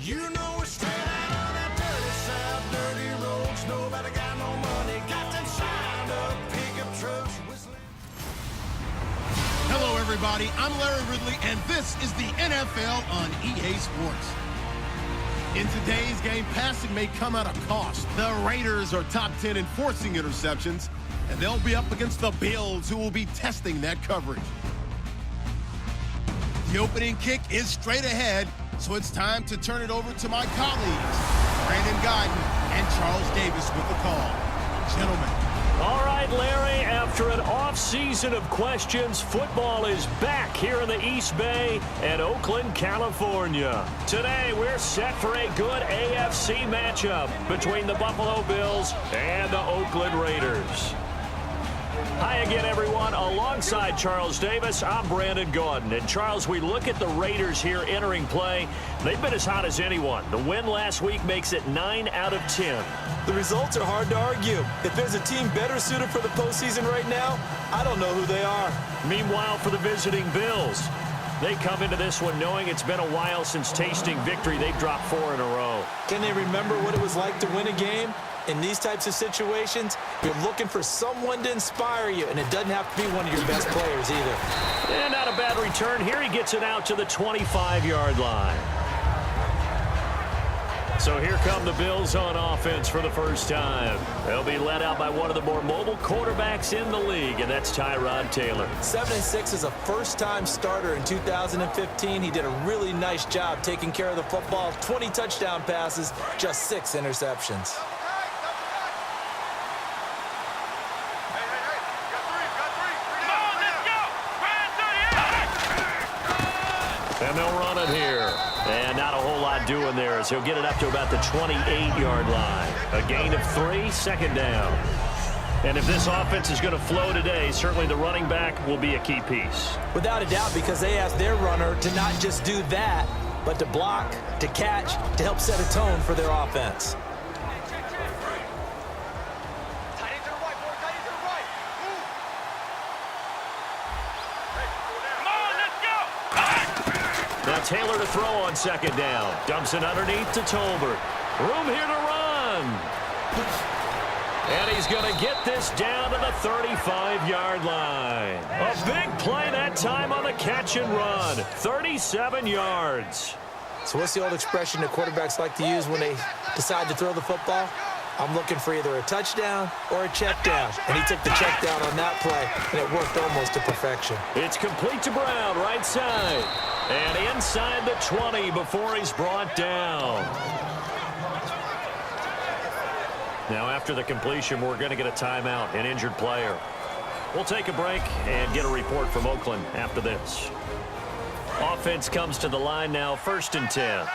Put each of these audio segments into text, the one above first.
You know we're straight out of that dirty south, dirty roads. Nobody got no money, got them signed up pickup trucks whistling. Hello, everybody. I'm Larry Ridley, and this is the NFL on EA Sports. In today's game, passing may come at a cost. The Raiders are top 10 in forcing interceptions, and they'll be up against the Bills, who will be testing that coverage. The opening kick is straight ahead, so it's time to turn it over to my colleagues, Brandon Guyton and Charles Davis with the call. Gentlemen. All right, Larry, after an off-season of questions, football is back here in the East Bay at Oakland, California. Today, we're set for a good AFC matchup between the Buffalo Bills and the Oakland Raiders. Hi again, everyone. Alongside Charles Davis, I'm Brandon Guyton. And Charles, we look at the Raiders here entering play. They've been as hot as anyone. The win last week makes it 9 out of 10. The results are hard to argue. If there's a team better suited for the postseason right now, I don't know who they are. Meanwhile, for the visiting Bills, they come into this one knowing it's been a while since tasting victory. They've dropped 4 in a row. Can they remember what it was like to win a game? In these types of situations, you're looking for someone to inspire you, and it doesn't have to be one of your best players either. And not a bad return here. He gets it out to the 25-yard line. So here come the Bills on offense for the first time. They'll be led out by one of the more mobile quarterbacks in the league, and that's Tyrod Taylor. 7-6 is a first-time starter in 2015. He did a really nice job taking care of the football. 20 touchdown passes, just 6 interceptions. And they'll run it here. And not a whole lot doing there as he'll get it up to about the 28-yard line. A gain of 3, second down. And if this offense is going to flow today, certainly the running back will be a key piece. Without a doubt, because they asked their runner to not just do that, but to block, to catch, to help set a tone for their offense. Now Taylor to throw on second down. Dumps it underneath to Tolbert. Room here to run. And he's going to get this down to the 35-yard line. A big play that time on the catch and run. 37 yards. So what's the old expression that quarterbacks like to use when they decide to throw the football? I'm looking for either a touchdown or a check down. And he took the check down on that play, and it worked almost to perfection. It's complete to Brown, right side. And inside the 20 before he's brought down. Now after the completion, we're going to get a timeout, an injured player. We'll take a break and get a report from Oakland after this. Offense comes to the line now, 1st and 10.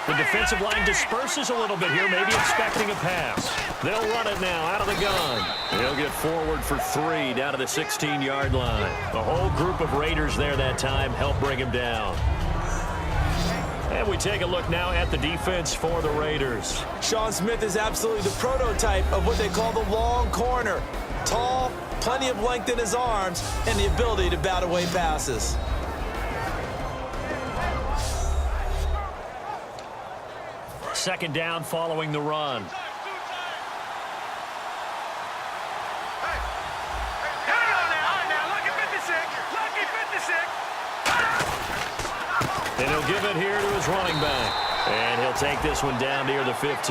The defensive line disperses a little bit here, maybe expecting a pass. They'll run it now out of the gun. They'll get forward for 3 down to the 16-yard line. The whole group of Raiders there that time helped bring him down. And we take a look now at the defense for the Raiders. Sean Smith is absolutely the prototype of what they call the long corner. Tall, plenty of length in his arms, and the ability to bat away passes. Second down following the run. And he'll give it here to his running back. And he'll take this one down near the 15.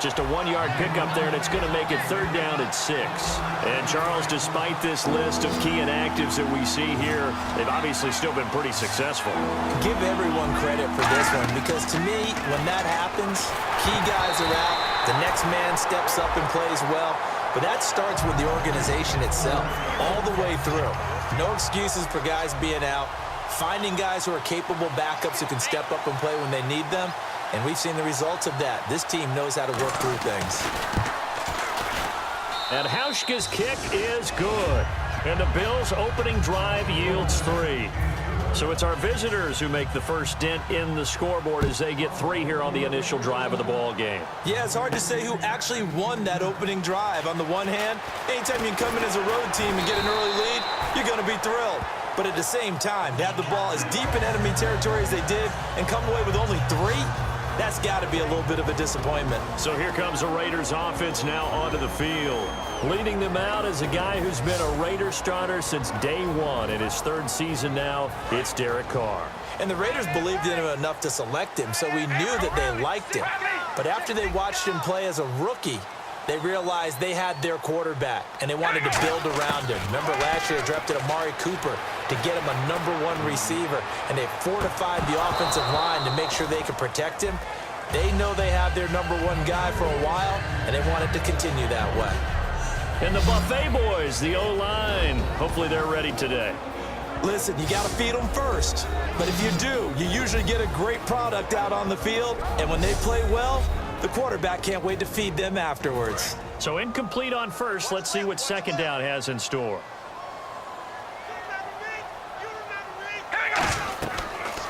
Just a 1-yard pickup there, and it's going to make it 3rd down at 6. And Charles, despite this list of key inactives that we see here, they've obviously still been pretty successful. Give everyone credit for this one, because to me, when that happens, key guys are out, the next man steps up and plays well. But that starts with the organization itself, all the way through. No excuses for guys being out. Finding guys who are capable backups who can step up and play when they need them. And we've seen the results of that. This team knows how to work through things. And Hauschka's kick is good. And the Bills' opening drive yields 3. So it's our visitors who make the first dent in the scoreboard as they get 3 here on the initial drive of the ball game. Yeah, it's hard to say who actually won that opening drive. On the one hand, anytime you can come in as a road team and get an early lead, you're going to be thrilled. But at the same time, to have the ball as deep in enemy territory as they did and come away with only 3, that's got to be a little bit of a disappointment. So here comes the Raiders offense now onto the field. Leading them out is a guy who's been a Raider starter since day 1. In his 3rd season now, it's Derek Carr. And the Raiders believed in him enough to select him, so we knew that they liked him. But after they watched him play as a rookie, they realized they had their quarterback, and they wanted to build around him. Remember last year they drafted Amari Cooper to get him a #1 receiver, and they fortified the offensive line to make sure they could protect him. They know they have their #1 guy for a while, and they wanted to continue that way. And the Buffet boys, the O-line, hopefully they're ready today. Listen, you got to feed them first. But if you do, you usually get a great product out on the field, and when they play well, the quarterback can't wait to feed them afterwards. So incomplete on first. Let's see what second down has in store.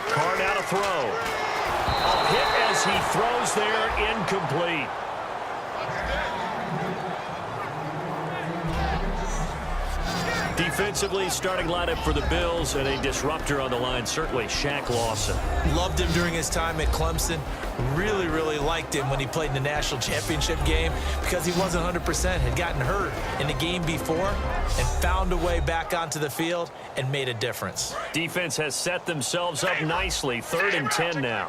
Carr now to throw. A hit as he throws there, incomplete. Defensively, starting lineup for the Bills, and a disruptor on the line, certainly Shaq Lawson. Loved him during his time at Clemson. Really, really liked him when he played in the national championship game because he wasn't 100%, had gotten hurt in the game before and found a way back onto the field and made a difference. Defense has set themselves up nicely. 3rd and 10 now.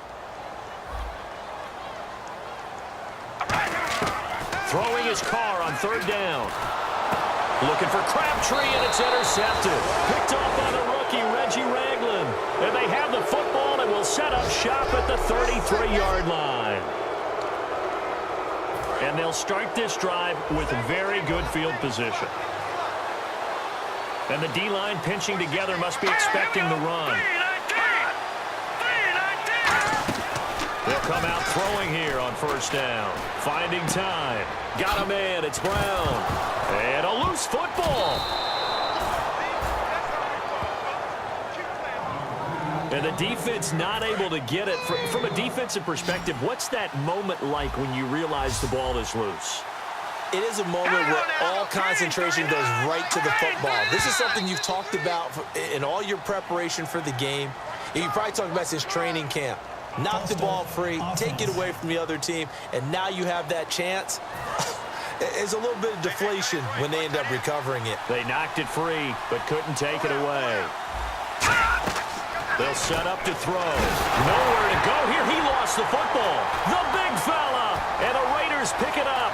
Throwing his Carr on 3rd down. Looking for Crabtree, and it's intercepted. Picked off by the rookie, Reggie Ragland. And they have the football and will set up shop at the 33-yard line. And they'll start this drive with very good field position. And the D-line pinching together must be expecting the run. They'll come out throwing here on 1st down. Finding time. Got a man. It's Brown. And a loose football. And the defense not able to get it. From a defensive perspective, what's that moment like when you realize the ball is loose? It is a moment where all concentration goes right to the football. This is something you've talked about in all your preparation for the game. And you probably talked about since training camp. Knock the ball free, take it away from the other team, and now you have that chance. It's a little bit of deflation when they end up recovering it. They knocked it free, but couldn't take it away. They'll set up to throw. Nowhere to go here. He lost the football. The big fella. And the Raiders pick it up.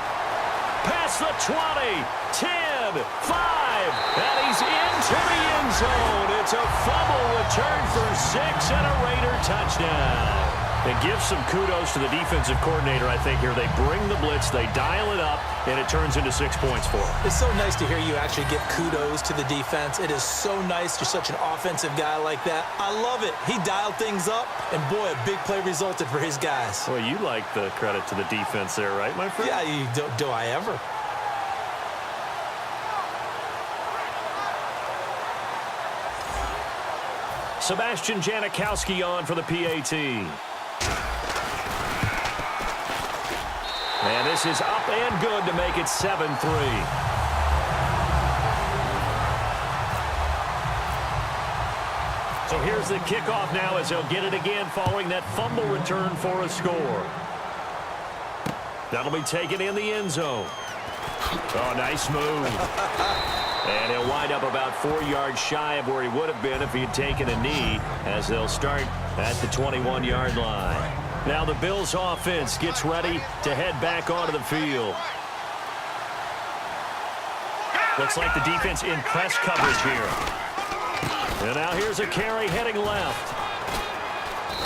Past the 20, 10, 5. And he's into the end zone. It's a fumble return for 6 and a Raider touchdown. And give some kudos to the defensive coordinator, I think, here. They bring the blitz, they dial it up, and it turns into 6 points for them. It's so nice to hear you actually give kudos to the defense. It is so nice. You're such an offensive guy like that. I love it. He dialed things up, and boy, a big play resulted for his guys. Well, you like the credit to the defense there, right, my friend? Yeah, do I ever? Sebastian Janikowski on for the PAT. And this is up and good to make it 7-3. So here's the kickoff now as they'll get it again following that fumble return for a score. That'll be taken in the end zone. Oh, nice move. And he'll wind up about 4 yards shy of where he would have been if he had taken a knee, as they'll start at the 21-yard line. Now the Bills offense gets ready to head back onto the field. Looks like the defense in press coverage here. And now here's a carry heading left.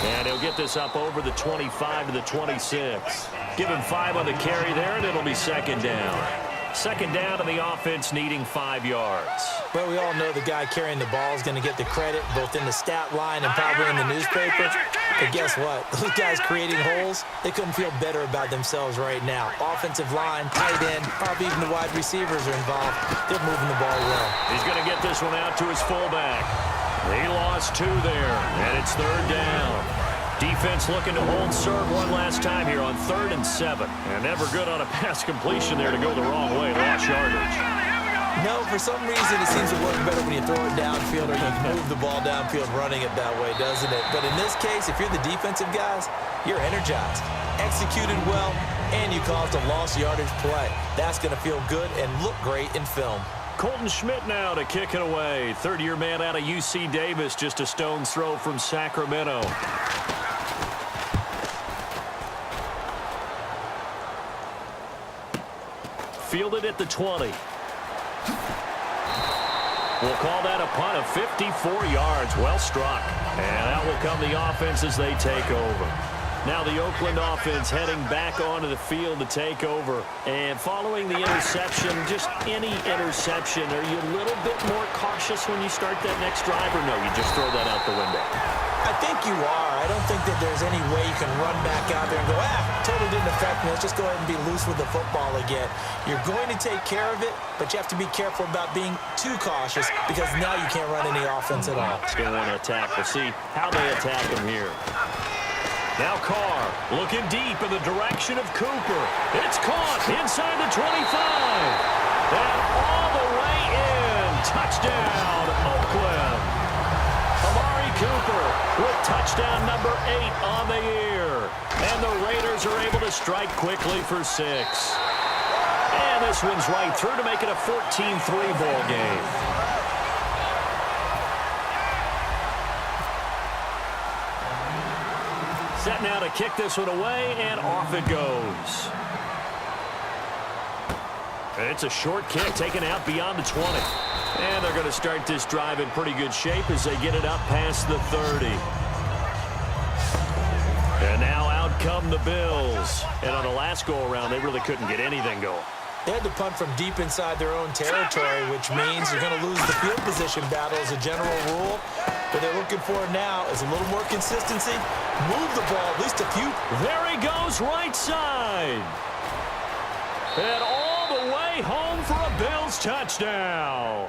And he'll get this up over the 25 to the 26. Give him 5 on the carry there, and it'll be 2nd down. 2nd down to the offense needing 5 yards. Well, we all know the guy carrying the ball is going to get the credit both in the stat line and probably in the newspaper. But guess what? Those guys creating holes, they couldn't feel better about themselves right now. Offensive line, tight end, probably even the wide receivers are involved. They're moving the ball well. He's going to get this one out to his fullback. He lost 2 there, and it's 3rd down. Defense looking to hold serve one last time here on 3rd and 7. And never good on a pass completion there to go the wrong way. Lost yardage. No, for some reason it seems to work better when you throw it downfield or you move the ball downfield running it that way, doesn't it? But in this case, if you're the defensive guys, you're energized, executed well, and you caused a lost yardage play. That's going to feel good and look great in film. Colton Schmidt now to kick it away. Third-year man out of UC Davis, just a stone's throw from Sacramento. Fielded at the 20. We'll call that a punt of 54 yards. Well struck. And out will come the offense as they take over. Now the Oakland offense heading back onto the field to take over. And following the interception, just any interception, are you a little bit more cautious when you start that next drive, or no, you just throw that out the window? I think you are. I don't think that there's any way you can run back out there and go, totally didn't affect me. Let's just go ahead and be loose with the football again. You're going to take care of it, but you have to be careful about being too cautious because now you can't run any offense at all. It's going to want to attack. We'll see how they attack him here. Now Carr looking deep in the direction of Cooper. It's caught inside the 25. And all the way in. Touchdown, Oakland. Amari Cooper with touchdown number 8 on the year. And the Raiders are able to strike quickly for 6. And this one's right through to make it a 14-3 ball game. Set now to kick this one away, and off it goes. It's a short kick taken out beyond the 20. And they're going to start this drive in pretty good shape as they get it up past the 30. And now out come the Bills. And on the last go-around, they really couldn't get anything going. They had to punt from deep inside their own territory, which means you're going to lose the field position battle as a general rule. What they're looking for now is a little more consistency. Move the ball at least a few. There he goes, right side. And all the way home for a Bills touchdown.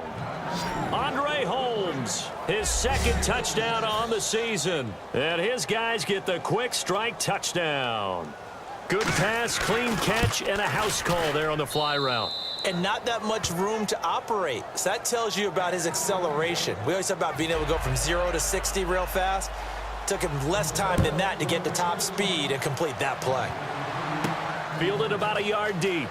Andre Holmes, his second touchdown on the season. And his guys get the quick strike touchdown. Good pass, clean catch, and a house call there on the fly route. And not that much room to operate. So that tells you about his acceleration. We always talk about being able to go from 0 to 60 real fast. Took him less time than that to get to top speed and complete that play. Fielded about a yard deep.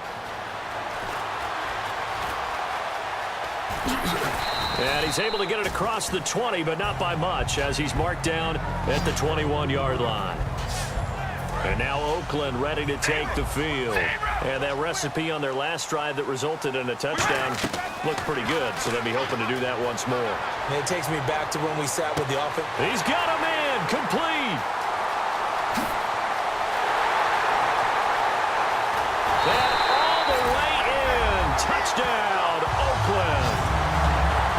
And he's able to get it across the 20, but not by much, as he's marked down at the 21-yard line. And now Oakland ready to take the field. And that recipe on their last drive that resulted in a touchdown looked pretty good, so they'll be hoping to do that once more. And it takes me back to when we sat with the offense. He's got a man, complete. And all the way in, touchdown, Oakland.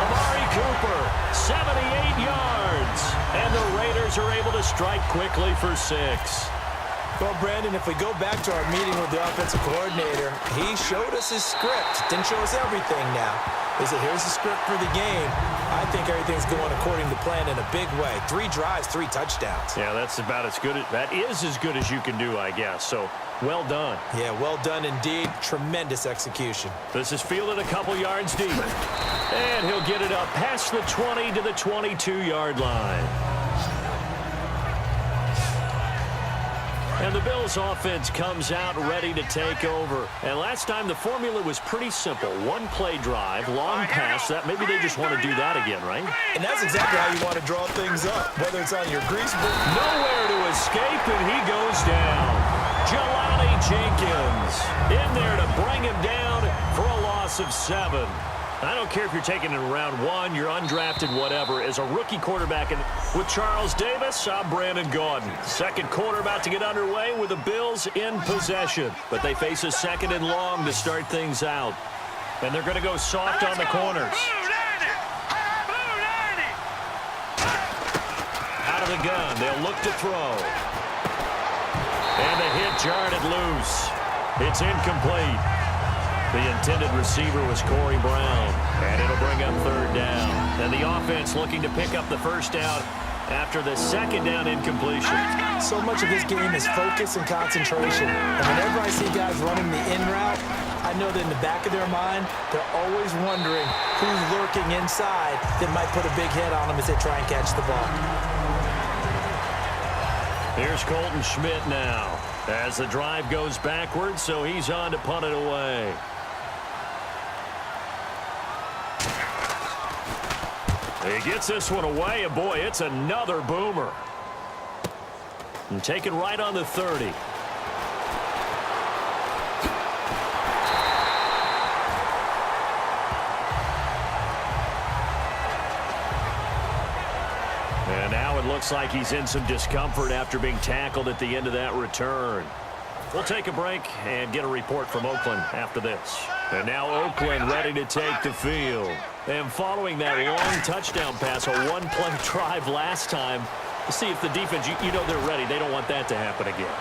Amari Cooper, 78 yards. And the Raiders are able to strike quickly for 6. Well, Brandon, if we go back to our meeting with the offensive coordinator, he showed us his script. Didn't show us everything now. He said, here's the script for the game. I think everything's going according to plan in a big way. 3 drives, 3 touchdowns. Yeah, that's about as good. That is as good as you can do, I guess. So, well done. Yeah, well done indeed. Tremendous execution. This is fielded a couple yards deep. And he'll get it up past the 20 to the 22-yard line. And the Bills offense comes out ready to take over. And last time the formula was pretty simple. 1 play drive, long pass. That maybe they just want to do that again, right? And that's exactly how you want to draw things up, whether it's on your grease book. Nowhere to escape, and he goes down. Jelani Jenkins in there to bring him down for a loss of 7. I don't care if you're taking it in round 1, you're undrafted, whatever. As a rookie quarterback with Charles Davis, I'm Brandon Gaudin. Second quarter about to get underway with the Bills in possession. But they face a 2nd and long to start things out. And they're going to go soft on the corners. Out of the gun, they'll look to throw. And the hit jarred it loose. It's incomplete. The intended receiver was Corey Brown, and it'll bring up 3rd down. And the offense looking to pick up the first down after the second down incompletion. So much of his game is focus and concentration. And whenever I see guys running the in route, I know that in the back of their mind, they're always wondering who's lurking inside that might put a big hit on them as they try and catch the ball. Here's Colton Schmidt now as the drive goes backwards, so he's on to punt it away. He gets this one away, and boy, it's another boomer. And taken right on the 30. And now it looks like he's in some discomfort after being tackled at the end of that return. We'll take a break and get a report from Oakland after this. And now Oakland ready to take the field. And following that long touchdown pass, a one-play drive last time, to see if the defense, you know they're ready. They don't want that to happen again.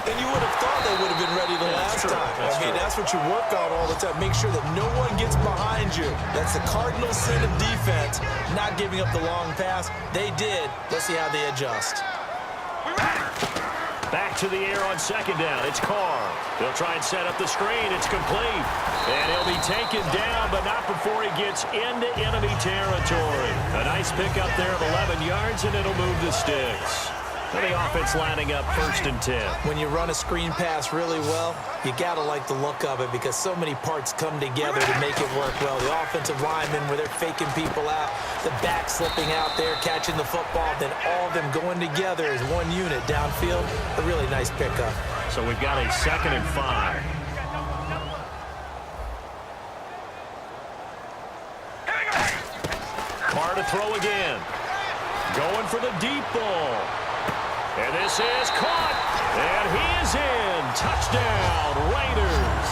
And you would have thought they would have been ready the last time. That's what you work on all the time. Make sure that no one gets behind you. That's the cardinal sin of defense, not giving up the long pass. They did. Let's see how they adjust. Back to the air on second down. It's Carr. He'll try and set up the screen. It's complete. And he'll be taken down, but not before he gets into enemy territory. A nice pickup there of 11 yards, and it'll move the sticks. And the offense lining up 1st and 10. When you run a screen pass really well, you got to like the look of it because so many parts come together to make it work well. The offensive linemen where they're faking people out, the back slipping out there, catching the football, then all of them going together as one unit downfield. A really nice pickup. So we've got a 2nd and 5. Carr to throw again. Going for the deep ball. And this is caught, and he is in. Touchdown, Raiders.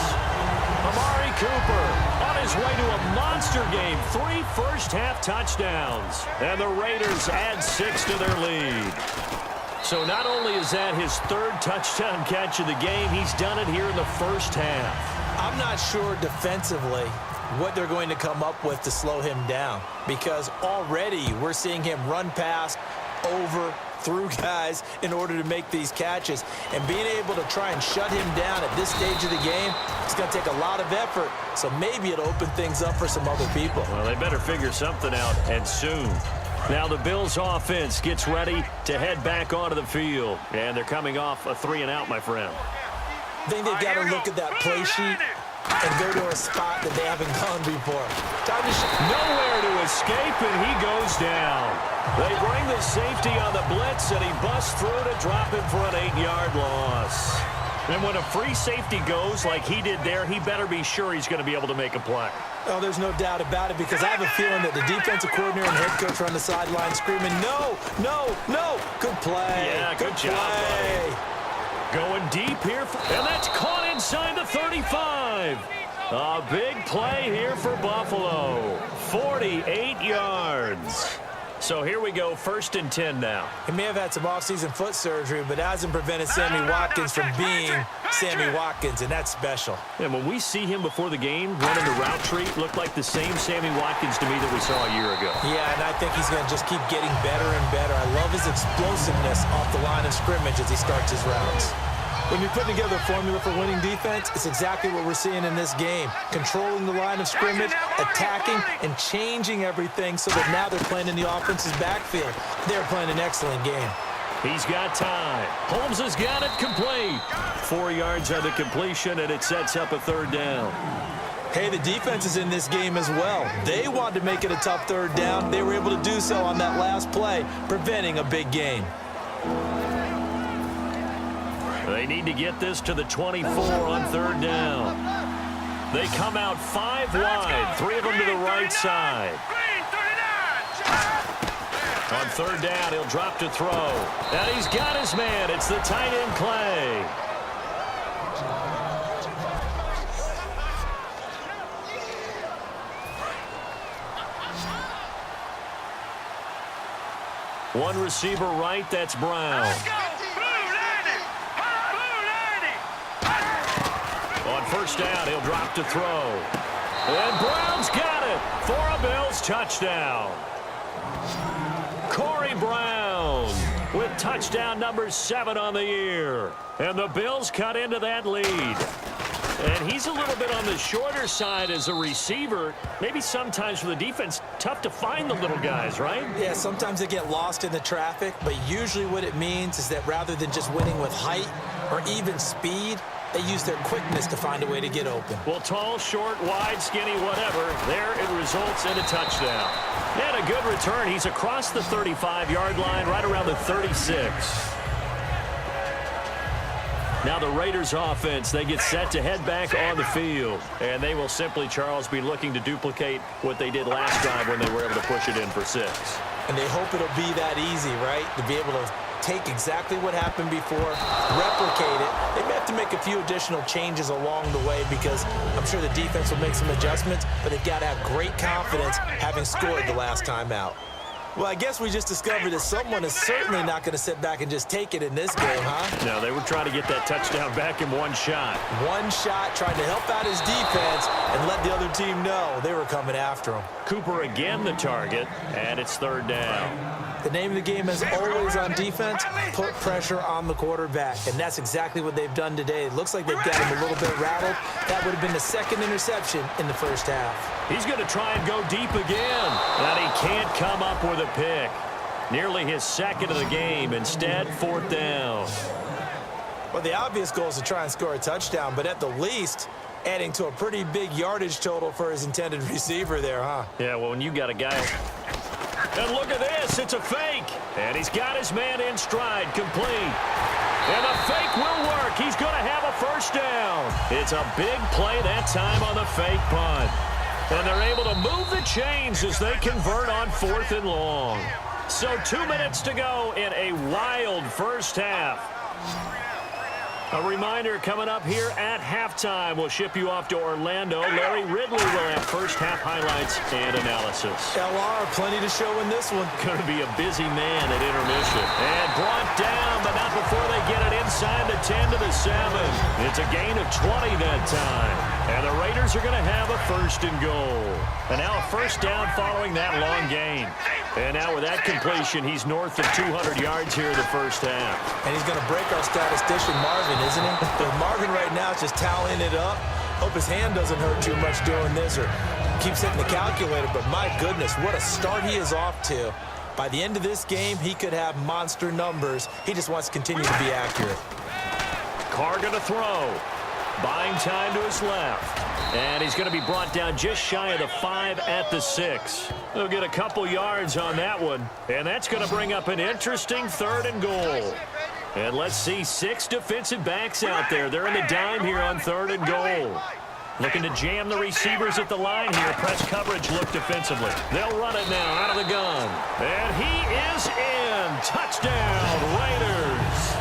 Amari Cooper on his way to a monster game. 3 first-half touchdowns, and the Raiders add 6 to their lead. So not only is that his 3rd touchdown catch of the game, he's done it here in the first half. I'm not sure defensively what they're going to come up with to slow him down because already we're seeing him run past, over, through guys in order to make these catches. And being able to try and shut him down at this stage of the game, it's going to take a lot of effort. So maybe it'll open things up for some other people. Well, they better figure something out, and soon. Now the Bills offense gets ready to head back onto the field. And they're coming off a 3-and-out, my friend. I think they've got to look at that play sheet and go to a spot that they haven't gone before. Time to nowhere to escape, and he goes down. They bring the safety on the blitz, and he busts through to drop him for an 8-yard loss. And when a free safety goes like he did there, he better be sure he's going to be able to make a play. Oh, there's no doubt about it because I have a feeling that the defensive coordinator and head coach are on the sideline screaming, no, no, no. Good play. Yeah, good job, buddy. Going deep here, and that's caught inside the 35. A big play here for Buffalo. 48 yards. So here we go, 1st and 10 now. He may have had some offseason foot surgery, but that hasn't prevented Sammy Watkins from being Sammy Watkins, and that's special. And when we see him before the game running the route tree, it looked like the same Sammy Watkins to me that we saw a year ago. Yeah, and I think he's going to just keep getting better and better. I love his explosiveness off the line of scrimmage as he starts his routes. When you're putting together a formula for winning defense, it's exactly what we're seeing in this game. Controlling the line of scrimmage, attacking, and changing everything so that now they're playing in the offense's backfield. They're playing an excellent game. He's got time. Holmes has got it complete. 4 yards on the completion, and it sets up a 3rd down. Hey, the defense is in this game as well. They wanted to make it a tough 3rd down. They were able to do so on that last play, preventing a big gain. They need to get this to the 24 on 3rd down. They come out 5 wide, 3 of them to the right side. On 3rd down, he'll drop to throw. And he's got his man. It's the tight end, Clay. One receiver right, that's Brown. On 1st down, he'll drop to throw. And Brown's got it for a Bills touchdown. Corey Brown with touchdown number 7 on the year. And the Bills cut into that lead. And he's a little bit on the shorter side as a receiver. Maybe sometimes for the defense, tough to find the little guys, right? Yeah, sometimes they get lost in the traffic, but usually what it means is that rather than just winning with height or even speed, they use their quickness to find a way to get open. Well, tall, short, wide, skinny, whatever, there it results in a touchdown. And a good return. He's across the 35-yard line, right around the 36. Now the Raiders offense, they get set to head back on the field. And they will simply, Charles, be looking to duplicate what they did last drive when they were able to push it in for 6. And they hope it'll be that easy, right? To be able to take exactly what happened before, replicate it. They may have to make a few additional changes along the way because I'm sure the defense will make some adjustments, but they've got to have great confidence having scored the last time out. Well, I guess we just discovered that someone is certainly not going to sit back and just take it in this game, huh? No, they were trying to get that touchdown back in one shot. One shot, trying to help out his defense and let the other team know they were coming after him. Cooper again the target, and it's 3rd down. The name of the game is always on defense, put pressure on the quarterback. And that's exactly what they've done today. It looks like they've got him a little bit rattled. That would have been the 2nd interception in the first half. He's going to try and go deep again. And he can't come up with a pick. Nearly his 2nd of the game. Instead, 4th down. Well, the obvious goal is to try and score a touchdown, but at the least, adding to a pretty big yardage total for his intended receiver there, huh? Yeah, well, when you got a guy... And look at this, it's a fake. And he's got his man in stride, complete. And the fake will work. He's going to have a 1st down. It's a big play that time on the fake punt. And they're able to move the chains as they convert on 4th and long. So 2 minutes to go in a wild first half. A reminder coming up here at halftime. We'll ship you off to Orlando. Larry Ridley will have first half highlights and analysis. LR, plenty to show in this one. Going to be a busy man at intermission. And brought down, but not before they get it inside the 10 to the 7. It's a gain of 20 that time. And the Raiders are going to have a 1st and goal. And now a 1st down following that long gain. And now with that completion, he's north of 200 yards here in the first half. And he's going to break our statistician, Marvin, isn't he? But Marvin right now is just tallying it up. Hope his hand doesn't hurt too much doing this or keeps hitting the calculator. But my goodness, what a start he is off to. By the end of this game, he could have monster numbers. He just wants to continue to be accurate. Carr going to throw. Buying time to his left. And he's going to be brought down just shy of the 5 at the 6. They'll get a couple yards on that one. And that's going to bring up an interesting 3rd and goal. And let's see, 6 defensive backs out there. They're in the dime here on 3rd and goal. Looking to jam the receivers at the line here. Press coverage look defensively. They'll run it now out of the gun. And he is in. Touchdown, Raiders.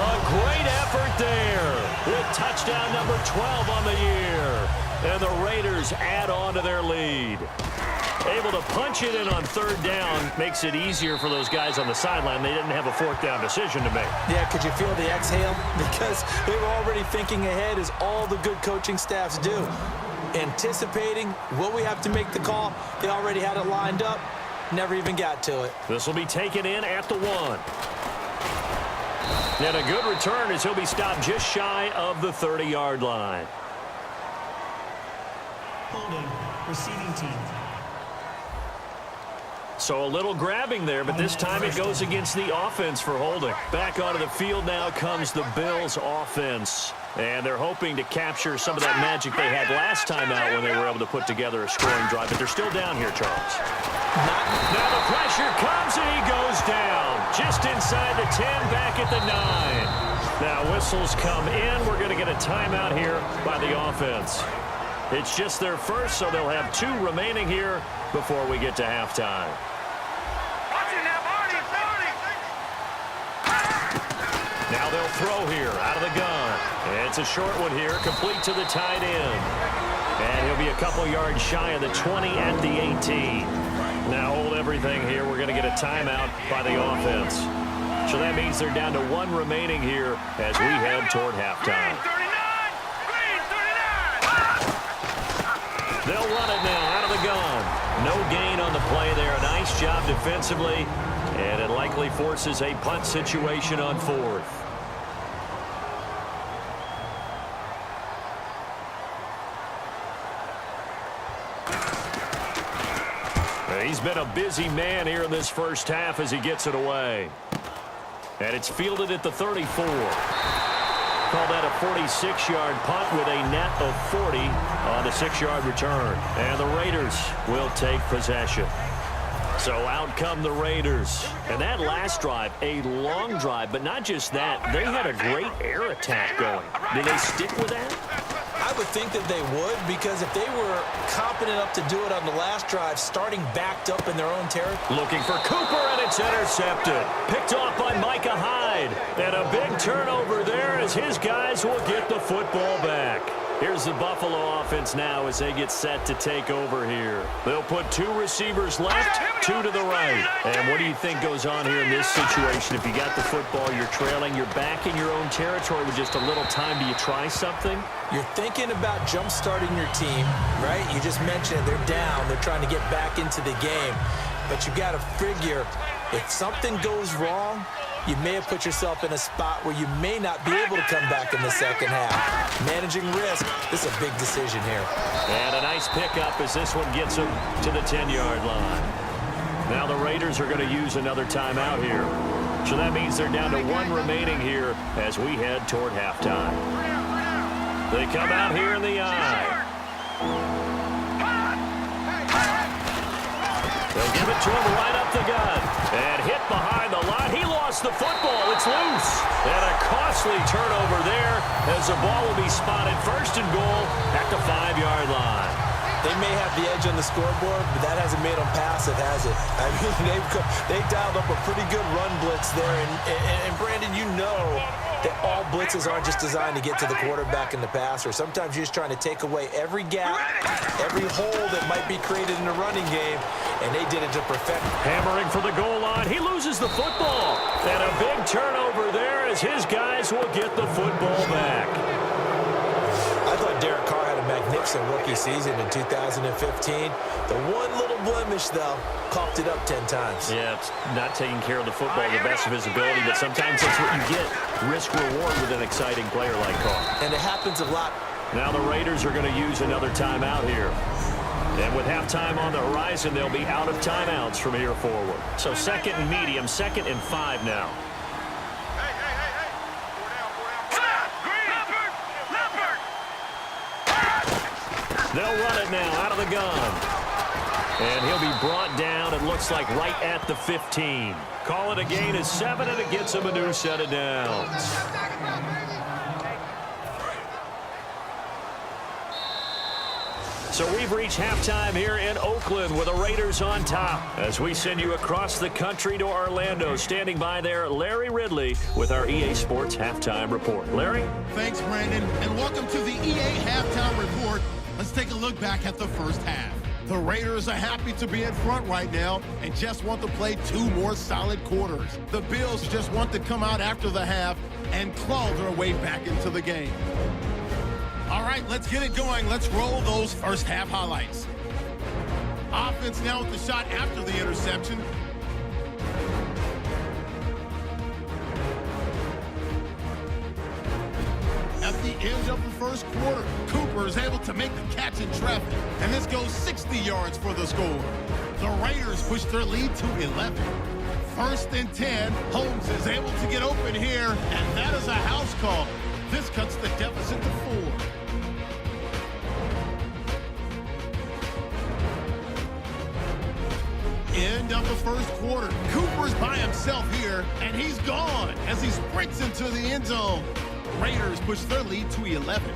A great effort there with touchdown number 12 on the year. And the Raiders add on to their lead. Able to punch it in on 3rd down makes it easier for those guys on the sideline. They didn't have a 4th down decision to make. Yeah, could you feel the exhale? Because they were already thinking ahead as all the good coaching staffs do. Anticipating, will we have to make the call? They already had it lined up. Never even got to it. This will be taken in at the 1. And a good return as he'll be stopped just shy of the 30-yard line. Holding, receiving team. So a little grabbing there, but this time it goes against the offense for holding. Back onto the field now comes the Bills offense. And they're hoping to capture some of that magic they had last time out when they were able to put together a scoring drive. But they're still down here, Charles. Now the pressure comes and he goes down. Just inside the 10, back at the 9. Now whistles come in. We're going to get a timeout here by the offense. It's just their first, so they'll have 2 remaining here before we get to halftime. Now they'll throw here out of the gun. It's a short one here, complete to the tight end. And he'll be a couple yards shy of the 20 at the 18. Now hold everything here. We're going to get a timeout by the offense. So that means they're down to 1 remaining here as we head toward halftime. They'll run it now out of the gun. No gain on the play there. Nice job defensively. And it likely forces a punt situation on 4th. He's been a busy man here in this first half as he gets it away. And it's fielded at the 34. Call that a 46-yard punt with a net of 40 on the 6-yard return. And the Raiders will take possession. So out come the Raiders. And that last drive, a long drive, but not just that. They had a great air attack going. Do they stick with that? I would think that they would, because if they were competent enough to do it on the last drive, starting backed up in their own territory. Looking for Cooper, and it's intercepted. Picked off by Micah Hyde. And a big turnover there as his guys will get the football back. Here's the Buffalo offense now as they get set to take over here. They'll put 2 receivers left, 2 to the right. And what do you think goes on here in this situation? If you got the football, you're trailing, you're back in your own territory with just a little time. Do you try something? You're thinking about jump-starting your team, right? You just mentioned it. They're down. They're trying to get back into the game. But you got to figure, if something goes wrong, you may have put yourself in a spot where you may not be able to come back in the second half. Managing risk, this is a big decision here. And a nice pickup as this one gets them to the 10-yard line. Now the Raiders are going to use another timeout here. So that means they're down to 1 remaining here as we head toward halftime. They come out here in the eye. They'll give it to him right up the gut. And hit behind the line. He lost the football. It's loose. And a costly turnover there as the ball will be spotted first and goal at the 5-yard line. They may have the edge on the scoreboard, but that hasn't made them passive, has it? I mean, they've dialed up a pretty good run blitz there. And Brandon, you know that all blitzes aren't just designed to get to the quarterback in the passer. Sometimes you're just trying to take away every gap, every hole that might be created in the running game, and they did it to perfect. Hammering for the goal line. He loses the football. And a big turnover there as his guys will get the football back. I thought Derek Carr had a magnificent rookie season in 2015. The one little blemish, though, coughed it up 10 times. Yeah, it's not taking care of the football to the best of his ability, but sometimes that's what you get. Risk-reward with an exciting player like Carr. And it happens a lot. Now the Raiders are going to use another timeout here. And with halftime on the horizon, they'll be out of timeouts from here forward. So 2nd and medium, 2nd and 5 now. They'll run it now out of the gun. And he'll be brought down, it looks like, right at the 15. Call it a gain of 7, and it gets him a new set of downs. So we've reached halftime here in Oakland with the Raiders on top as we send you across the country to Orlando. Standing by there, Larry Ridley with our EA Sports Halftime Report. Larry? Thanks, Brandon, and welcome to the EA Halftime Report. Let's take a look back at the first half. The Raiders are happy to be in front right now and just want to play 2 more solid quarters. The Bills just want to come out after the half and claw their way back into the game. All right, let's get it going. Let's roll those first half highlights. Offense now with the shot after the interception. At the end of the first quarter, Cooper is able to make the catch in traffic, and this goes 60 yards for the score. The Raiders push their lead to 11. 1st and 10, Holmes is able to get open here, and that is a house call. This cuts the deficit to 4. End of the first quarter. Cooper's by himself here, and he's gone as he sprints into the end zone. Raiders push their lead to 11.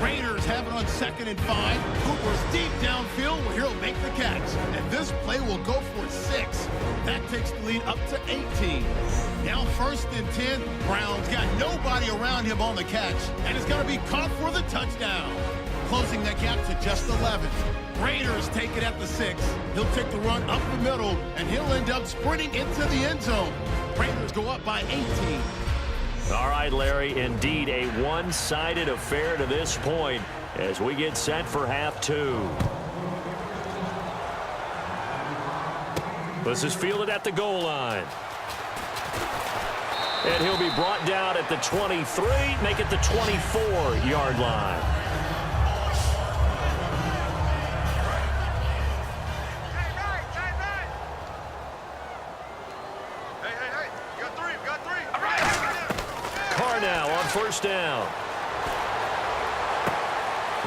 Raiders have it on 2nd and 5. Cooper's deep downfield where he'll make the catch. And this play will go for 6. That takes the lead up to 18. Now 1st and 10. Brown's got nobody around him on the catch. And it's going to be caught for the touchdown. Closing that gap to just 11. Raiders take it at the 6. He'll take the run up the middle, and he'll end up sprinting into the end zone. Raiders go up by 18. All right, Larry, indeed a one-sided affair to this point as we get set for half 2. This is fielded at the goal line. And he'll be brought down at the 23, make it the 24-yard line. Hey, you got three. Carr now on first down.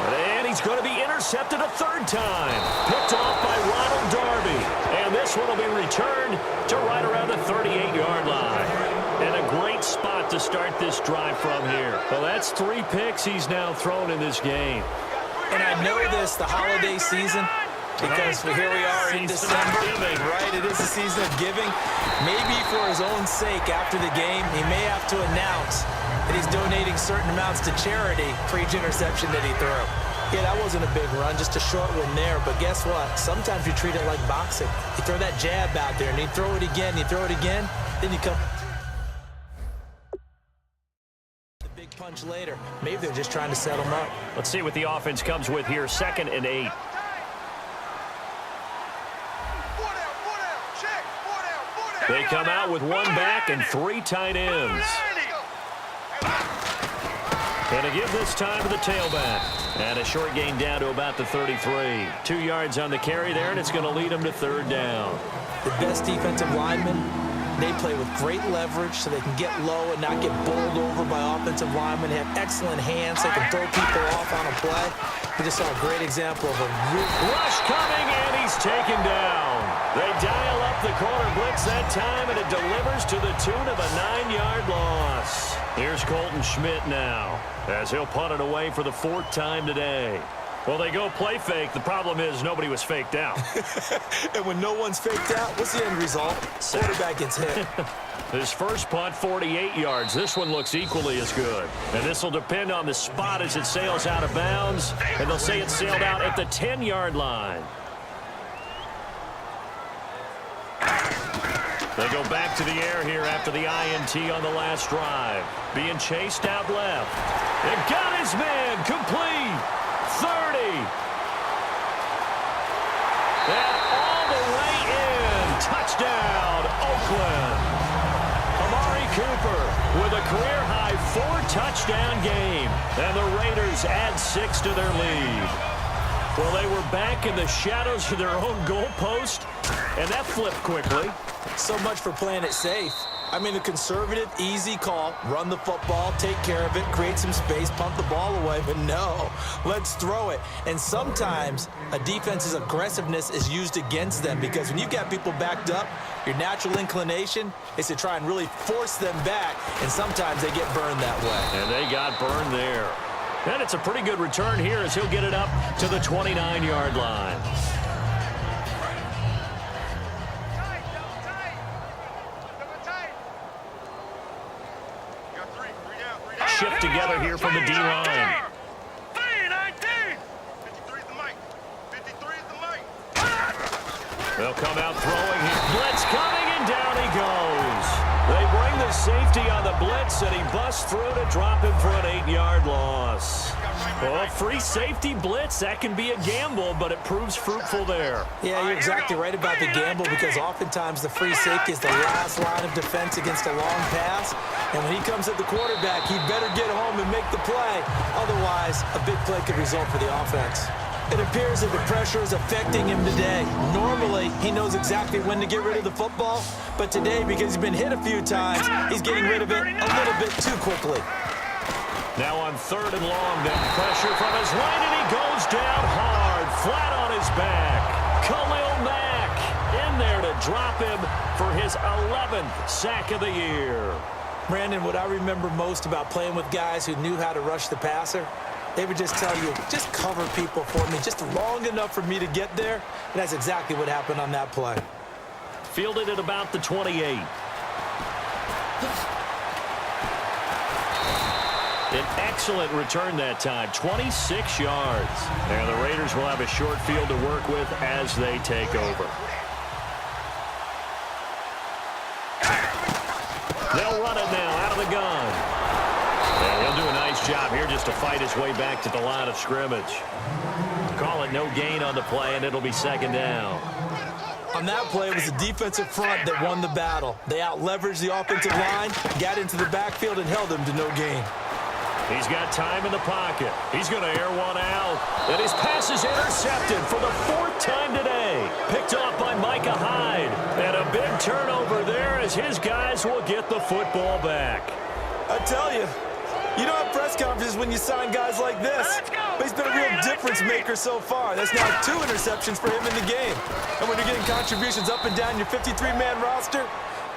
And he's going to be intercepted a third time. Picked off by Ronald Darby. And this one will be returned to right around the 38-yard line. And a great spot to start this drive from here. Well, that's 3 picks he's now thrown in this game. And I know this, the holiday season, because here we are in December, right? It is a season of giving. Maybe for his own sake after the game, he may have to announce that he's donating certain amounts to charity for each interception that he threw. Yeah, that wasn't a big run, just a short one there. But guess what? Sometimes you treat it like boxing. You throw that jab out there, and you throw it again, then you come. The big punch later. Maybe they're just trying to set him up. Let's see what the offense comes with here. 2nd and 8. They come out with 1 back and 3 tight ends. And a give this time to the tailback. And a short gain down to about the 33. 2 yards on the carry there, and it's going to lead them to 3rd down. The best defensive linemen, they play with great leverage so they can get low and not get bowled over by offensive linemen. They have excellent hands. They can throw people off on a play. We just saw a great example of a rush coming, and he's taken down. They dial up the corner blitz that time, and it delivers to the tune of a 9-yard loss. Here's Colton Schmidt now, as he'll punt it away for the 4th time today. Well, they go play fake. The problem is nobody was faked out. And when no one's faked out, what's the end result? Quarterback gets hit. His first punt, 48 yards. This one looks equally as good. And this will depend on the spot as it sails out of bounds. And they'll say it sailed out at the 10-yard line. They go back to the air here after the INT on the last drive. Being chased out left. It got his man complete. 30. And all the way in. Touchdown, Oakland. Amari Cooper with a career-high 4-touchdown game. And the Raiders add 6 to their lead. Well, they were back in the shadows of their own goalpost, and that flipped quickly. So much for playing it safe. I mean, a conservative, easy call, run the football, take care of it, create some space, pump the ball away, but no, let's throw it. And sometimes a defense's aggressiveness is used against them because when you've got people backed up, your natural inclination is to try and really force them back, and sometimes they get burned that way. And they got burned there. And it's a pretty good return here as he'll get it up to the 29-yard line. Shift together here from the D-line. They'll come out throwing here. Blitz coming, and down he goes. They bring the safety on the blitz, and he busts through to drop him for an 8-yard loss. Well, free safety blitz, that can be a gamble, but it proves fruitful there. Yeah, you're exactly right about the gamble because oftentimes the free safety is the last line of defense against a long pass. And when he comes at the quarterback, he'd better get home and make the play. Otherwise, a big play could result for the offense. It appears that the pressure is affecting him today. Normally, he knows exactly when to get rid of the football, but today, because he's been hit a few times, he's getting rid of it a little bit too quickly. Now on 3rd and long, then pressure from his right, and he goes down hard, flat on his back. Khalil Mack in there to drop him for his 11th sack of the year. Brandon, what I remember most about playing with guys who knew how to rush the passer, they would just tell you, just cover people for me, just long enough for me to get there. And that's exactly what happened on that play. Fielded at about the 28. An excellent return that time, 26 yards. And the Raiders will have a short field to work with as they take over. They'll run it now out of the gun. And he'll do a nice job here just to fight his way back to the line of scrimmage. Call it no gain on the play, and it'll be 2nd down. On that play, it was the defensive front that won the battle. They out-leveraged the offensive line, got into the backfield, and held them to no gain. He's got time in the pocket. He's going to air one out. And his pass is intercepted for the 4th time today. Picked off by Micah Hyde. And a big turnover there as his guys will get the football back. I tell you, you don't have press conferences when you sign guys like this. But he's been a real difference maker so far. That's now 2 interceptions for him in the game. And when you're getting contributions up and down your 53-man roster,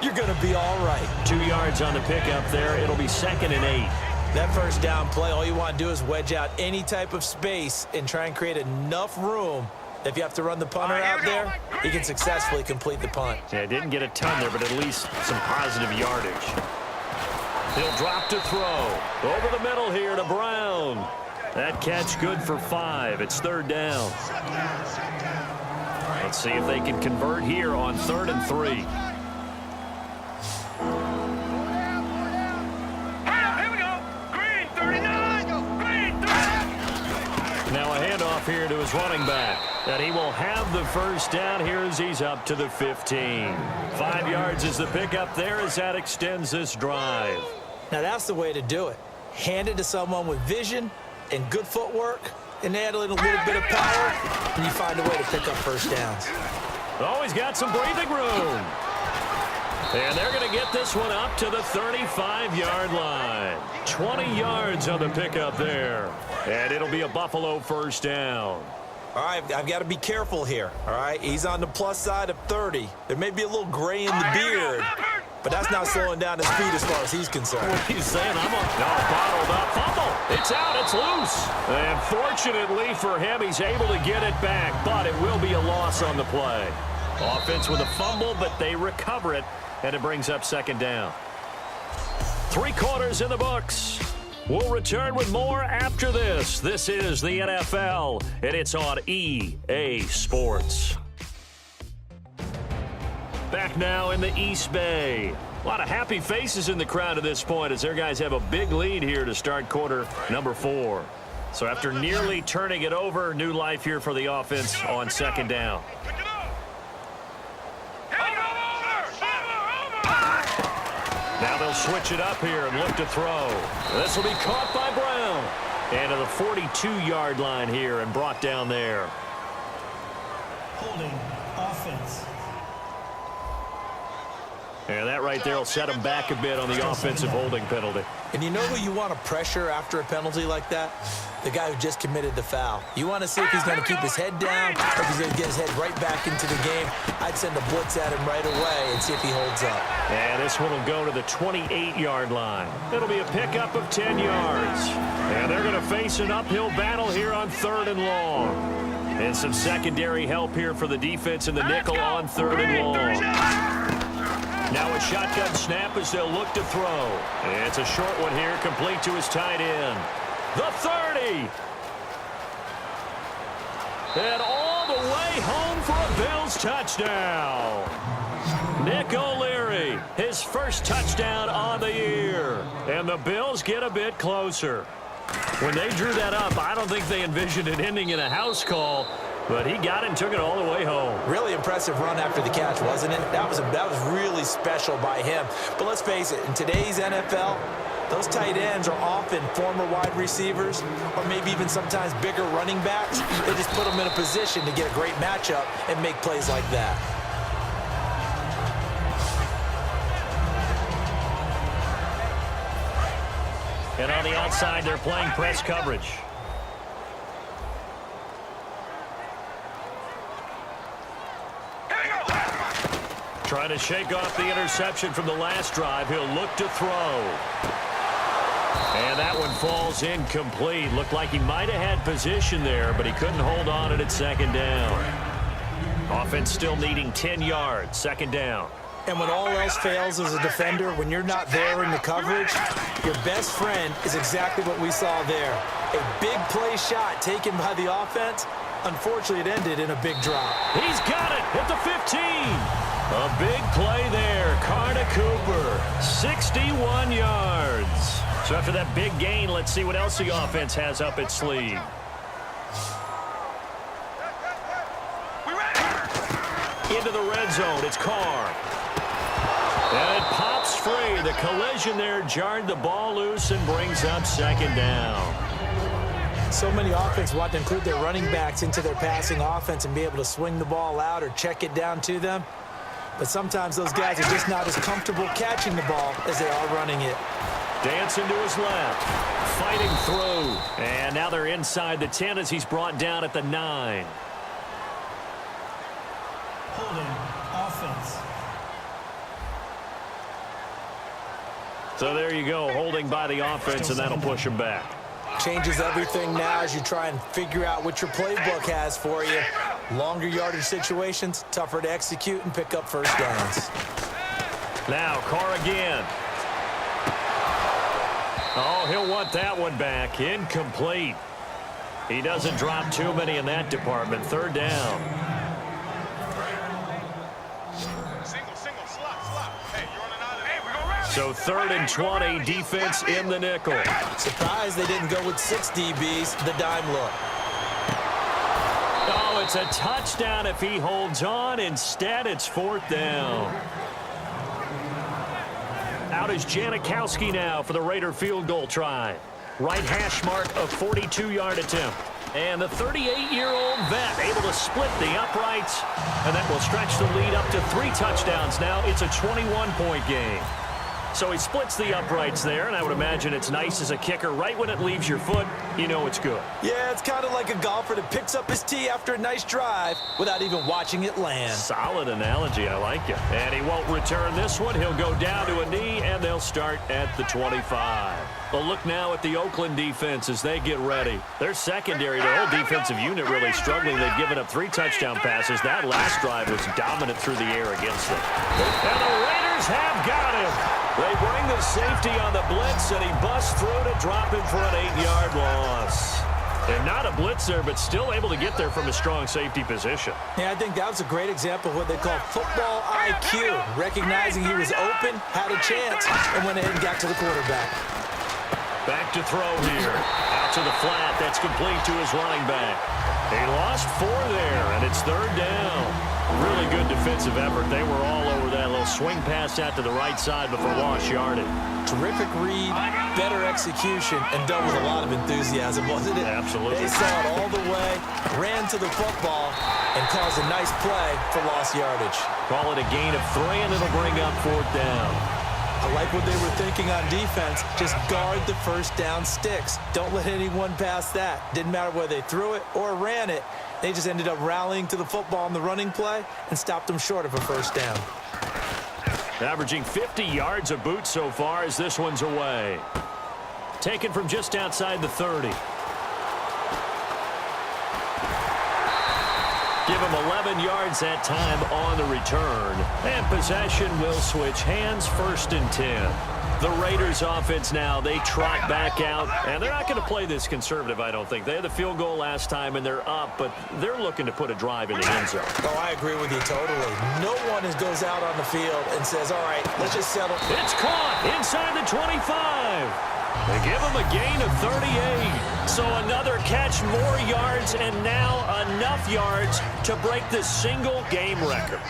you're going to be all right. 2 yards on the pickup there. It'll be 2nd and 8. That first down play, all you want to do is wedge out any type of space and try and create enough room. If you have to run the punter out there, he can successfully complete the punt. Yeah, didn't get a ton there, but at least some positive yardage. He'll drop to throw. Over the middle here to Brown. That catch good for 5. It's 3rd down. Let's see if they can convert here on 3rd and 3. Now a handoff here to his running back. And he will have the first down here as he's up to the 15. 5 yards is the pickup there as that extends this drive. Now that's the way to do it. Hand it to someone with vision and good footwork, and add a little bit of power, and you find a way to pick up first downs. Oh, he's got some breathing room. And they're going to get this one up to the 35-yard line. 20 yards on the pickup there. And it'll be a Buffalo first down. All right, I've got to be careful here, all right? He's on the plus side of 30. There may be a little gray in the beard, but that's not slowing down his speed as far as he's concerned. What he's saying, bottled up. Fumble. It's out. It's loose. And fortunately for him, he's able to get it back, but it will be a loss on the play. Offense with a fumble, but they recover it, and it brings up 2nd down. 3 quarters in the books. We'll return with more after this. This is the NFL, and it's on EA Sports. Back now in the East Bay. A lot of happy faces in the crowd at this point as their guys have a big lead here to start quarter number 4. So after nearly turning it over, new life here for the offense on 2nd down. Now they'll switch it up here and look to throw. This will be caught by Brown. And to the 42-yard line here and brought down there. Holding offense. And that right there will set him back a bit on the offensive holding penalty. And you know who you want to pressure after a penalty like that? The guy who just committed the foul. You want to see if he's going to keep his head down or if he's going to get his head right back into the game. I'd send a blitz at him right away and see if he holds up. And this one will go to the 28-yard line. It'll be a pickup of 10 yards. And they're going to face an uphill battle here on 3rd and long. And some secondary help here for the defense in the nickel on 3rd and long. Now a shotgun snap as they'll look to throw. It's a short one here, complete to his tight end. The 30. And all the way home for a Bills touchdown. Nick O'Leary, his first touchdown on the year. And the Bills get a bit closer. When they drew that up, I don't think they envisioned it ending in a house call, but he got it and took it all the way home. Really impressive run after the catch, wasn't it? That was really special by him. But let's face it, in today's NFL, those tight ends are often former wide receivers or maybe even sometimes bigger running backs. They just put them in a position to get a great matchup and make plays like that. And on the outside, they're playing press coverage. Trying to shake off the interception from the last drive. He'll look to throw. And that one falls incomplete. Looked like he might have had position there, but he couldn't hold on it at 2nd down. Offense still needing 10 yards. 2nd down. And when all else fails as a defender, when you're not there in the coverage, your best friend is exactly what we saw there. A big play shot taken by the offense. Unfortunately, it ended in a big drop. He's got it at the 15. A big play there. Carter Cooper, 61 yards. So after that big gain, let's see what else the offense has up its sleeve. into the red zone. It's Carr. And it pops free. The collision there jarred the ball loose and brings up second down. So many offenses want to include their running backs into their passing offense and be able to swing the ball out or check it down to them. But sometimes those guys are just not as comfortable catching the ball as they are running it. Dancing to his left. Fighting through. And now they're inside the 10 as he's brought down at the 9. Holding offense. So there you go, holding by the offense, and that'll push him back. Changes everything now as you try and figure out what your playbook has for you. Longer yardage situations, tougher to execute and pick up first downs. Now, Carr again. Oh, he'll want that one back. Incomplete. He doesn't drop too many in that department. Third down. So 3rd and 20, defense in the nickel. Surprised they didn't go with 6 DBs, the dime look. Oh, it's a touchdown if he holds on. Instead, it's 4th down. Out is Janikowski now for the Raider field goal try. Right hash mark, a 42-yard attempt. And the 38-year-old vet able to split the uprights. And that will stretch the lead up to 3 touchdowns now. It's a 21-point game. So he splits the uprights there, and I would imagine it's nice as a kicker. Right when it leaves your foot, you know it's good. Yeah, it's kind of like a golfer that picks up his tee after a nice drive without even watching it land. Solid analogy. I like it. And he won't return this one. He'll go down to a knee, and they'll start at the 25. A look now at the Oakland defense as they get ready. Their secondary, their whole defensive unit really struggling. They've given up 3 touchdown passes. That last drive was dominant through the air against them. And the Raiders have got him. They bring the safety on the blitz, and he busts through to drop him for an 8-yard loss. And not a blitzer, but still able to get there from a strong safety position. Yeah, I think that was a great example of what they call football IQ. Recognizing he was open, had a chance, and went ahead and got to the quarterback. Back to throw here. Out to the flat. That's complete to his running back. He lost 4 there, and it's 3rd down. Really good defensive effort. They were all over that little swing pass out to the right side before lost yardage. Terrific read, better execution, and done with a lot of enthusiasm, wasn't it? Absolutely. They saw it all the way, ran to the football, and caused a nice play for lost yardage. Call it a gain of 3, and it'll bring up 4th down. I like what they were thinking on defense. Just guard the first down sticks. Don't let anyone pass that. Didn't matter whether they threw it or ran it. They just ended up rallying to the football on the running play and stopped them short of a first down. Averaging 50 yards a boot so far as this one's away. Taken from just outside the 30. Give him 11 yards that time on the return. And possession will switch hands, 1st and 10. The Raiders offense now, they trot back out. And they're not going to play this conservative, I don't think. They had the field goal last time, and they're up, but they're looking to put a drive in the end zone. Oh, I agree with you totally. No one goes out on the field and says, all right, let's just settle. It's caught inside the 25. They give him a gain of 38. So another catch, more yards, and now enough yards to break the single game record.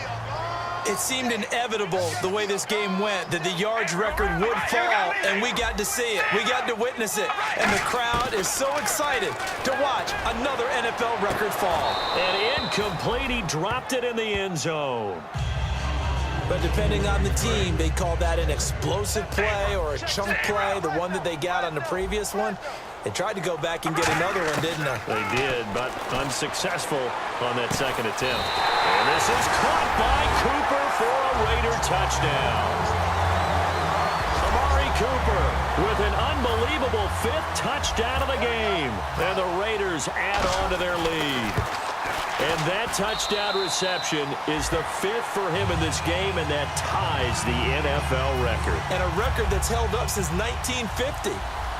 It seemed inevitable the way this game went that the yards record would fall, and we got to see it. We got to witness it, and the crowd is so excited to watch another NFL record fall. And incomplete, he dropped it in the end zone. But depending on the team, they call that an explosive play or a chunk play, the one that they got on the previous one. They tried to go back and get another one, didn't they? They did, but unsuccessful on that second attempt. And this is caught by Cooper for a Raider touchdown. Amari Cooper with an unbelievable 5th touchdown of the game. And the Raiders add on to their lead. And that touchdown reception is the 5th for him in this game, and that ties the NFL record. And a record that's held up since 1950.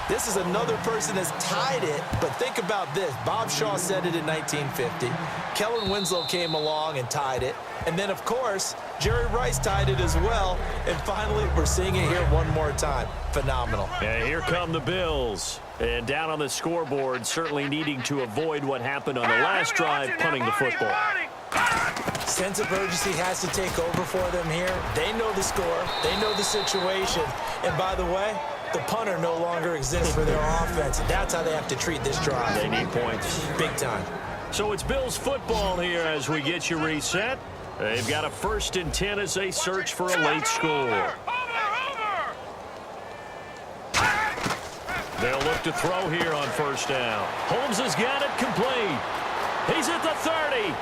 This is another person that's tied it, but think about this. Bob Shaw said it in 1950. Kellen Winslow came along and tied it. And then, of course, Jerry Rice tied it as well. And finally, we're seeing it here one more time. Phenomenal. And here come the Bills. And down on the scoreboard, certainly needing to avoid what happened on the last drive, punting the football. Sense of urgency has to take over for them here. They know the score. They know the situation. And by the way, the punter no longer exists for their offense. That's how they have to treat this drive. They need points. Big time. So it's Bills football here as we get you reset. They've got a 1st and 10 as they search for a late score. They'll look to throw here on 1st down. Holmes has got it complete. He's at the 30.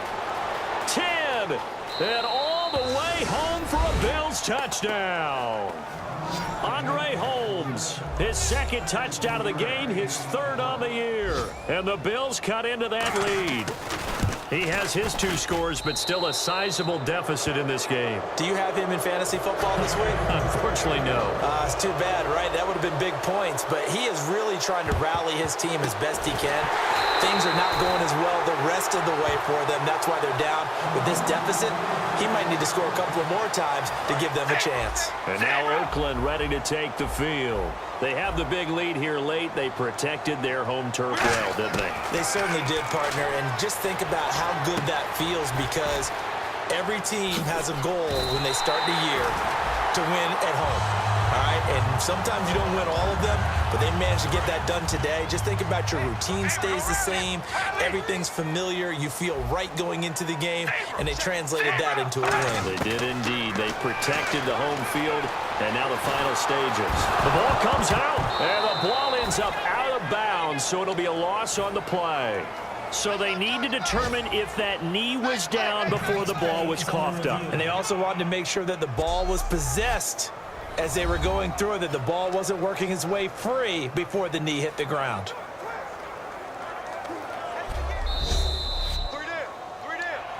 10. And all the way home for a Bills touchdown. Andre Holmes, his 2nd touchdown of the game, his 3rd on the year. And the Bills cut into that lead. He has his 2 scores, but still a sizable deficit in this game. Do you have him in fantasy football this week? Unfortunately, no. It's too bad, right? That would have been big points, but he is really trying to rally his team as best he can. Things are not going as well the rest of the way for them. That's why they're down. With this deficit, he might need to score a couple of more times to give them a chance. And now Oakland ready to take the field. They have the big lead here late. They protected their home turf well, didn't they? They certainly did, partner. And just think about how good that feels, because every team has a goal when they start the year to win at home. All right, and sometimes you don't win all of them, but they managed to get that done today. Just think about your routine stays the same. Everything's familiar. You feel right going into the game, and they translated that into a win. They did indeed. They protected the home field, and now the final stages. The ball comes out, and the ball ends up out of bounds, so it'll be a loss on the play. So they need to determine if that knee was down before the ball was coughed up. And they also wanted to make sure that the ball was possessed as they were going through it, that the ball wasn't working its way free before the knee hit the ground.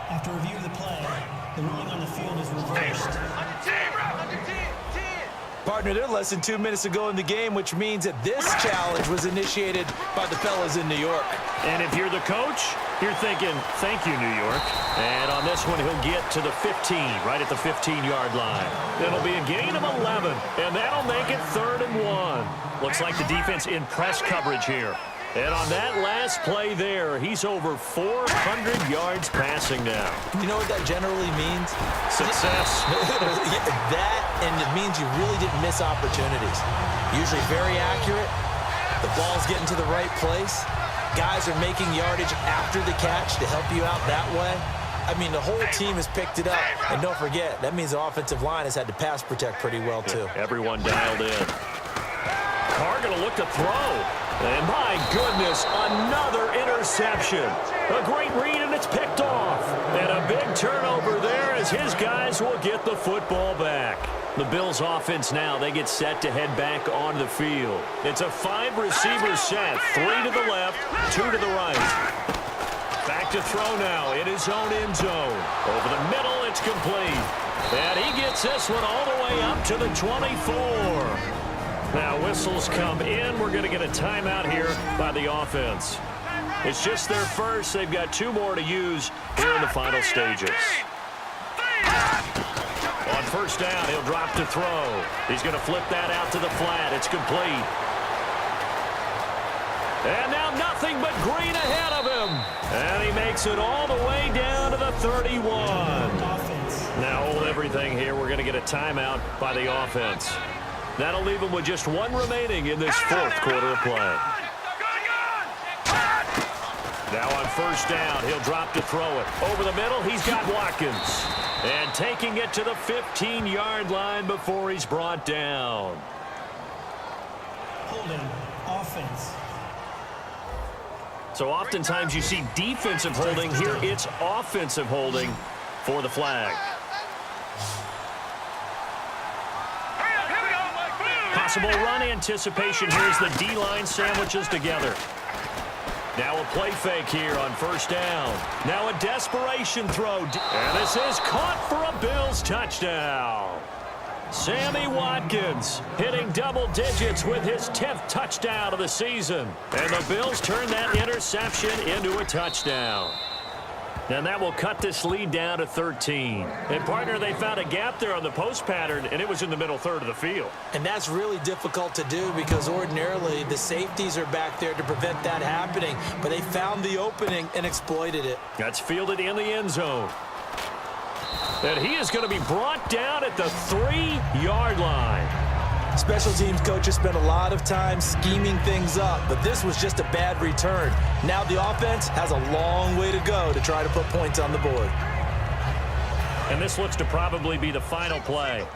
After review of the play, the ruling on the field is reversed. Partner, they're less than 2 minutes to go in the game, which means that this challenge was initiated by the fellas in New York. And if you're the coach, you're thinking, thank you, New York. And on this one, he'll get to the 15, right at the 15-yard line. It'll be a gain of 11, and that'll make it 3rd and 1. Looks like the defense in press coverage here. And on that last play there, he's over 400 yards passing now. You know what that generally means? Success. That, and it means you really didn't miss opportunities. Usually very accurate. The ball's getting to the right place. Guys are making yardage after the catch to help you out that way. I mean, the whole team has picked it up. And don't forget, that means the offensive line has had to pass protect pretty well, too. Everyone dialed in. Carr going to look to throw. And my goodness, another interception. A great read, and it's picked off. And a big turnover there as his guys will get the football back. The Bills offense now, they get set to head back onto the field. It's a 5-receiver set, 3 to the left, 2 to the right. Back to throw now in his own end zone. Over the middle, it's complete. And he gets this one all the way up to the 24. Now whistles come in. We're going to get a timeout here by the offense. It's just their first. They've got 2 more to use here in the final stages. On 1st down, he'll drop to throw. He's going to flip that out to the flat. It's complete. And now nothing but green ahead of him. And he makes it all the way down to the 31. Now hold everything here. We're going to get a timeout by the offense. That'll leave him with just 1 remaining in this 4th quarter of play. Now on 1st down, he'll drop to throw it. Over the middle, he's got Watkins. And taking it to the 15-yard line before he's brought down. Holding, offense. So oftentimes you see defensive holding. Here it's offensive holding for the flag. Possible run anticipation. Here's the D-line sandwiches together. Now a play fake here on 1st down. Now a desperation throw. And this is caught for a Bills touchdown. Sammy Watkins hitting double digits with his 10th touchdown of the season. And the Bills turn that interception into a touchdown. And that will cut this lead down to 13. And, partner, they found a gap there on the post pattern, and it was in the middle third of the field. And that's really difficult to do because ordinarily the safeties are back there to prevent that happening. But they found the opening and exploited it. That's fielded in the end zone. And he is going to be brought down at the 3-yard line. Special teams coaches spent a lot of time scheming things up, but this was just a bad return. Now the offense has a long way to go to try to put points on the board. And this looks to probably be the final play.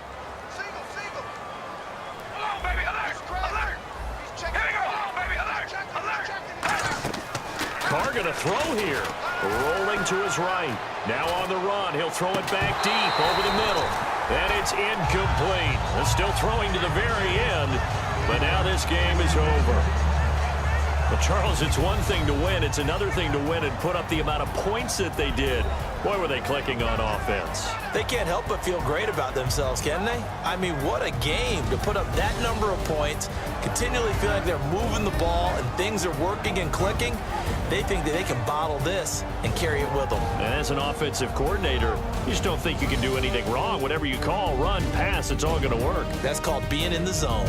Carr going to throw here. Rolling to his right. Now on the run. He'll throw it back deep over the middle. And it's incomplete. They're still throwing to the very end. But now this game is over. Well, Charles, it's one thing to win. It's another thing to win and put up the amount of points that they did. Boy, were they clicking on offense. They can't help but feel great about themselves, can they? I mean, what a game to put up that number of points, continually feel like they're moving the ball and things are working and clicking. They think that they can bottle this and carry it with them. And as an offensive coordinator, you just don't think you can do anything wrong. Whatever you call, run, pass, it's all going to work. That's called being in the zone.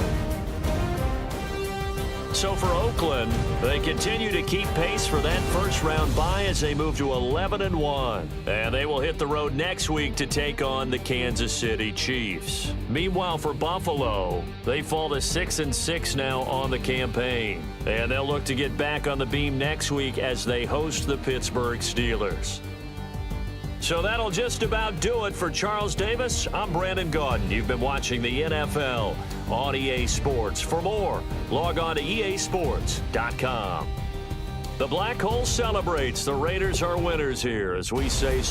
So for Oakland, they continue to keep pace for that first-round bye as they move to 11-1. And they will hit the road next week to take on the Kansas City Chiefs. Meanwhile, for Buffalo, they fall to 6-6 now on the campaign. And they'll look to get back on the beam next week as they host the Pittsburgh Steelers. So that'll just about do it for Charles Davis. I'm Brandon Gaudin. You've been watching the NFL on EA Sports. For more, log on to easports.com. The Black Hole celebrates. The Raiders are winners here as we say